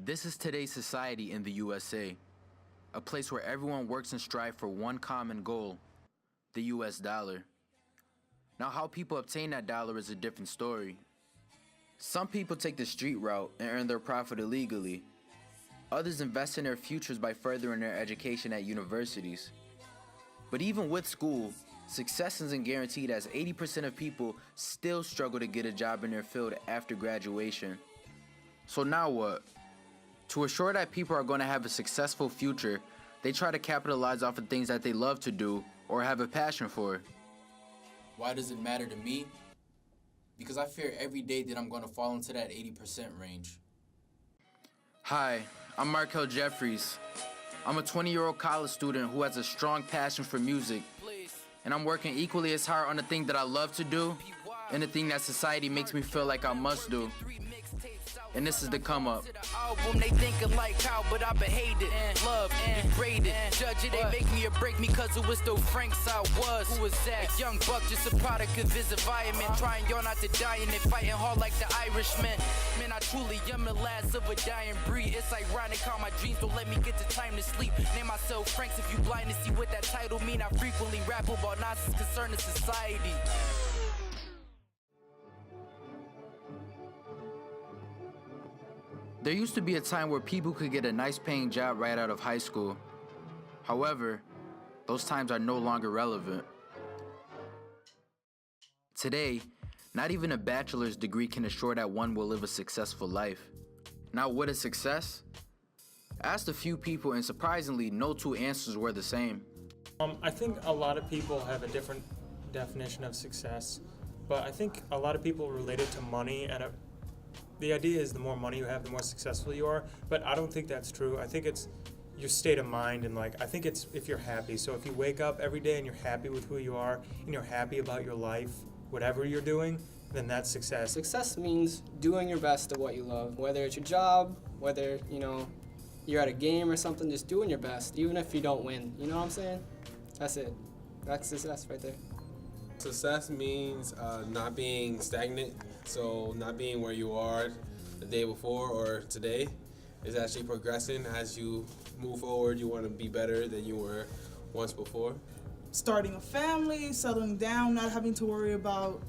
This is today's society in the USA, a place where everyone works and strives for one common goal, the US dollar. Now, how people obtain that dollar is a different story. Some people take the street route and earn their profit illegally. Others invest in their futures by furthering their education at universities. But even with school, success isn't guaranteed, as 80% of people still struggle to get a job in their field after graduation. So now what? To assure that people are going to have a successful future, they try to capitalize off of things that they love to do or have a passion for. Why does it matter to me? Because I fear every day that I'm going to fall into that 80% range. Hi, I'm Markel Jeffries. I'm a 20-year-old college student who has a strong passion for music, and I'm working equally as hard on the thing that I love to do and the thing that society makes me feel like I must do. And this is the come up. Album, they thinking like how, but I behave it, love, degrade it, judge it, they make me or break me, cause it was still Franks I was. Who was that? A young buck, just a product of his environment, trying y'all not to die in it, fighting hard like the Irishman. Man, I truly am the last of a dying breed. It's ironic how my dreams don't let me get the time to sleep. Name myself Franks if you blind to see what that title mean. I frequently rap about nonsense concerning society. There used to be a time where people could get a nice paying job right out of high school. However, those times are no longer relevant. Today, not even a bachelor's degree can assure that one will live a successful life. Now, what is success? I asked a few people, and surprisingly, no two answers were the same. I think a lot of people have a different definition of success, but I think a lot of people relate it to money, and the idea is the more money you have, the more successful you are, but I don't think that's true. I think it's your state of mind, and I think it's if you're happy. So if you wake up every day and you're happy with who you are, and you're happy about your life, whatever you're doing, then that's success. Success means doing your best at what you love, whether it's your job, whether, you're at a game or something, just doing your best, even if you don't win. You know what I'm saying? That's it. That's success right there. Success means not being stagnant, so not being where you are the day before or today. Is actually progressing as you move forward. You want to be better than you were once before. Starting a family, settling down, not having to worry about,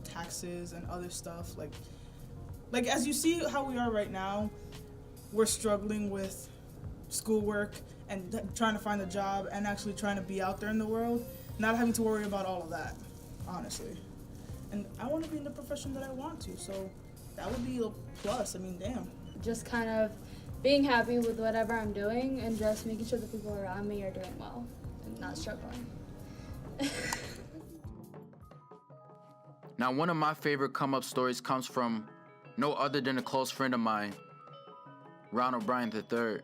taxes and other stuff. Like as you see how we are right now, we're struggling with schoolwork and trying to find a job and actually trying to be out there in the world. Not having to worry about all of that, honestly. And I want to be in the profession that I want to, so that would be a plus. I mean, damn. Just kind of being happy with whatever I'm doing and just making sure the people around me are doing well and not struggling. Now, one of my favorite come-up stories comes from no other than a close friend of mine, Ronald Bryant III.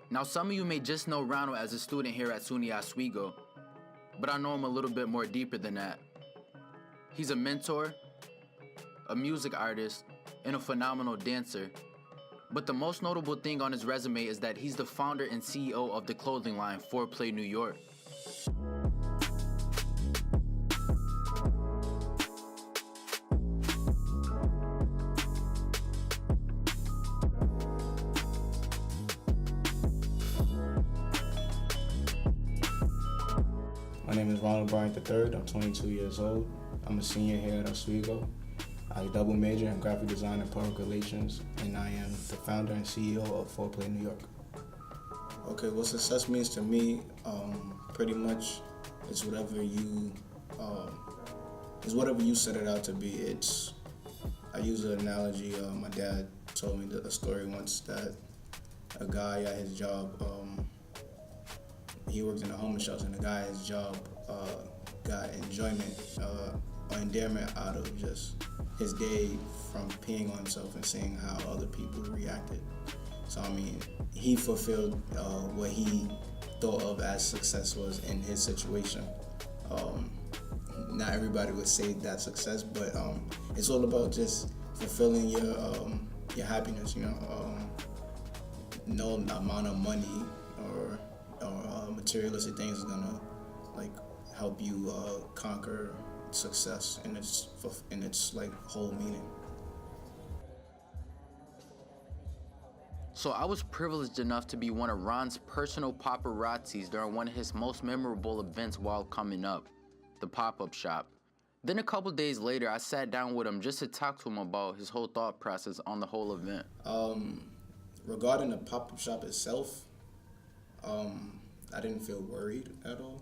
Now, some of you may just know Ronald as a student here at SUNY Oswego, but I know him a little bit more deeper than that. He's a mentor, a music artist, and a phenomenal dancer. But the most notable thing on his resume is that he's the founder and CEO of the clothing line Fourplay, New York. My name is Ronald Bryant III. I'm 22 years old. I'm a senior here at Oswego. I double major in graphic design and public relations, and I am the founder and CEO of Fourplay, New York. Okay, what success means to me, pretty much is whatever you set it out to be. I use an analogy. My dad told me a story once that a guy at his job, he worked in a homeless shelter, and the guy at his job got enjoyment or endearment out of just his day from peeing on himself and seeing how other people reacted. So I mean, he fulfilled what he thought of as success was in his situation. Not everybody would say that's success, but it's all about just fulfilling your happiness. No amount of money or materialistic things is gonna help you conquer success in its whole meaning. So I was privileged enough to be one of Ron's personal paparazzis during one of his most memorable events while coming up, the pop-up shop. Then a couple days later, I sat down with him just to talk to him about his whole thought process on the whole event. Regarding the pop-up shop itself, I didn't feel worried at all.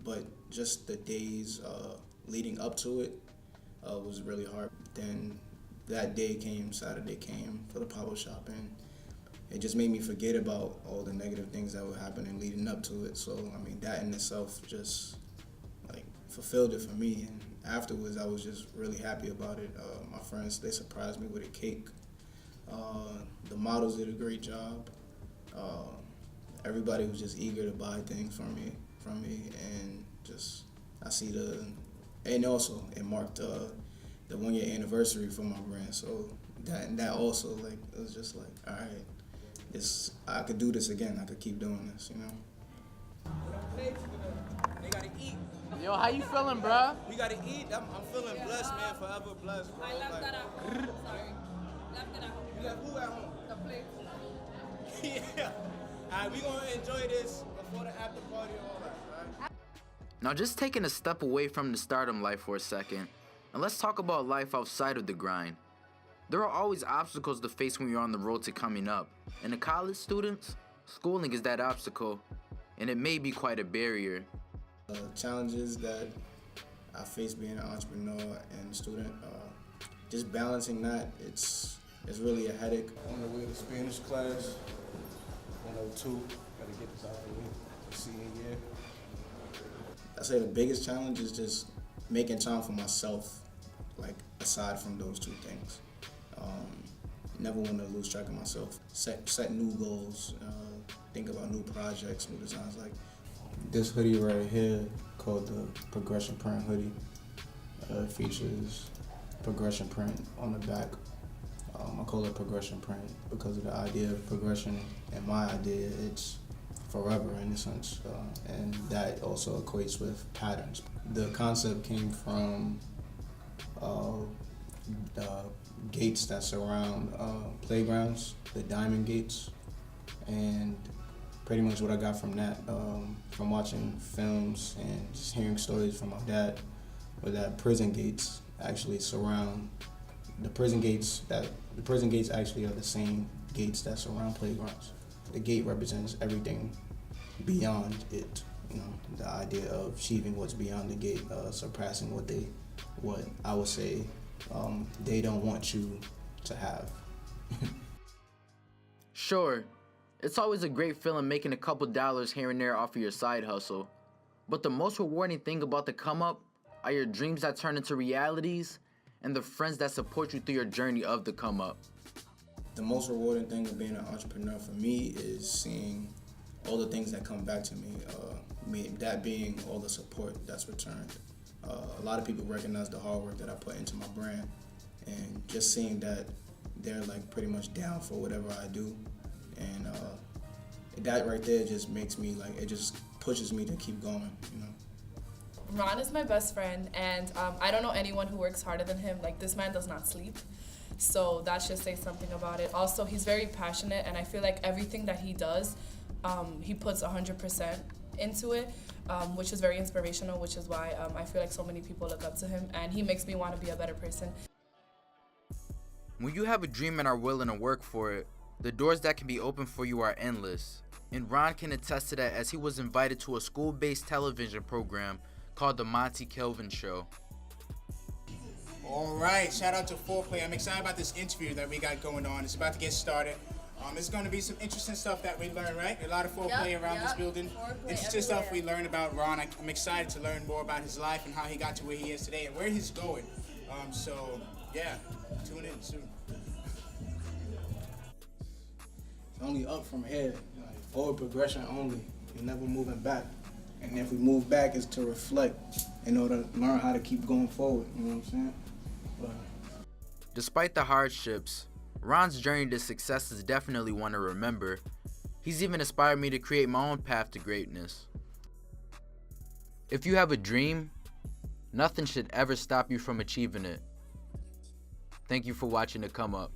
But just the days leading up to it was really hard. Then that day came, Saturday came for the pop-up shop, and it just made me forget about all the negative things that were happening leading up to it. So, I mean, that in itself just like fulfilled it for me. And afterwards, I was just really happy about it. My friends, they surprised me with a cake. The models did a great job. Everybody was just eager to buy things from me, and just and also it marked the 1 year anniversary for my brand. So that also, like, it was just like, all right, I could do this again. I could keep doing this, you know. They gotta eat. Yo, how you feeling, bruh? We gotta eat. I'm feeling blessed, man. Forever blessed, bro. I left that out. Sorry. Left it out. You left who at home? The plate. Yeah. All right, we gonna enjoy this before the after party and all that, all right? Now just taking a step away from the stardom life for a second, and let's talk about life outside of the grind. There are always obstacles to face when you're on the road to coming up. And to college students, schooling is that obstacle, and it may be quite a barrier. Challenges that I face being an entrepreneur and student, just balancing that, it's really a headache. On the way to Spanish class, 102, gotta get this out of the way, senior year. I say the biggest challenge is just making time for myself, like, aside from those two things. Never want to lose track of myself. Set new goals, think about new projects, new designs. Like This hoodie right here, called the Progression Print hoodie, features progression print on the back. I call it progression print because of the idea of progression, and my idea, it's forever in a sense, and that also equates with patterns. The concept came from gates that surround playgrounds, the diamond gates, and pretty much what I got from that, from watching films and just hearing stories from my dad, was that prison gates actually surround the prison gates actually are the same gates that surround playgrounds. The gate represents everything beyond it, you know, the idea of achieving what's beyond the gate, surpassing what I would say they don't want you to have. Sure, it's always a great feeling making a couple dollars here and there off of your side hustle. But the most rewarding thing about the come up are your dreams that turn into realities and the friends that support you through your journey of the come up. the most rewarding thing of being an entrepreneur for me is seeing all the things that come back to me, that being all the support that's returned. A lot of people recognize the hard work that I put into my brand, and just seeing that they're like pretty much down for whatever I do, and that right there just makes me like, it just pushes me to keep going, you know. Ron is my best friend, and I don't know anyone who works harder than him. Like, this man does not sleep. So that should say something about it. Also, he's very passionate, and I feel like everything that he does, he puts 100% into it, which is very inspirational, which is why I feel like so many people look up to him, and he makes me want to be a better person. When you have a dream and are willing to work for it, the doors that can be open for you are endless. And Ron can attest to that, as he was invited to a school-based television program called The Monty Kelvin Show. All right, shout out to Fourplay. I'm excited about this interview that we got going on. It's about to get started. There's going to be some interesting stuff that we learn, right? A lot of foreplay around this building. Interesting stuff we learn about Ron. I'm excited to learn more about his life and how he got to where he is today and where he's going. So, yeah, tune in soon. It's only up from here, like forward progression only. We're never moving back. And if we move back, it's to reflect in order to learn how to keep going forward, you know what I'm saying? Despite the hardships, Ron's journey to success is definitely one to remember. He's even inspired me to create my own path to greatness. If you have a dream, nothing should ever stop you from achieving it. Thank you for watching The Come Up.